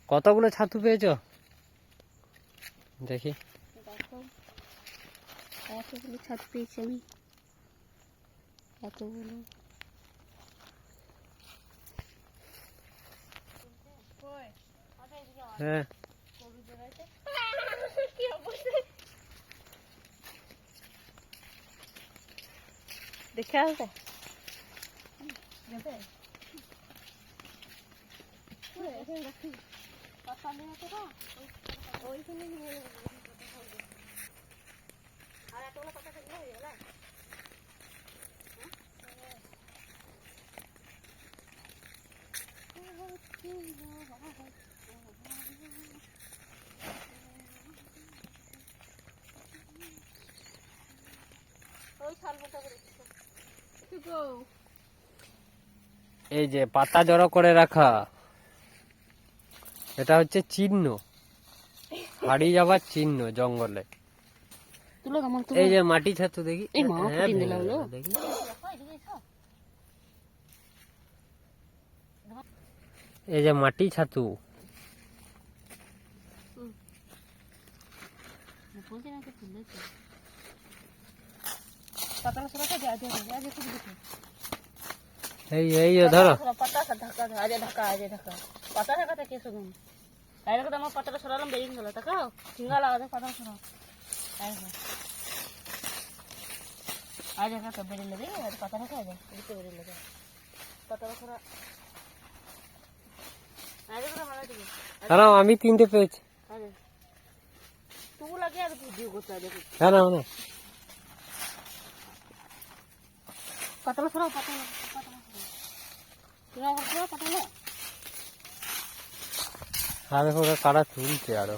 কতগুলো ছাতু পেয়েছো দেখি? দেখো এতগুলো ছাতু পেয়েছি আমি, এতগুলো। হ্যাঁ দেখে আসবে এই যে পাতা জড়ো করে রাখা, এটা হচ্ছে চিহ্ন, হারিয়ে যাবার চিহ্ন জঙ্গলে। এই যে মাটি ছাতু দেখি, হ্যাঁ দেখি। এই যে মাটি ছাতু, এই এই ধরো। পাতা ঢাকা আজে ঢাকা আজে ঢাকা পাতা ঢাকা থেকে শুনুন তাই দেখো আমার পাতাটা সরালাম বেরিয়ে গেল তাকাও ঝিঙ্গা লাগা পাতা সরাও তাই দেখো আজ ঢাকা তো বেরিয়ে লেগে পাতা ঢাকা আজ এদিকে বেরিয়ে লেগে পাতা সরা আরে করে ভালো দিকে দাঁড়াও আমি তিনটে পেয়েছি। আরে তুই লাগে আর ভিডিও করতে দেখো দাঁড়াও না, পাতা সরাও পাতা তুমি আমার সরাও পাতা না আর দেখো কারা তুলছে আরো।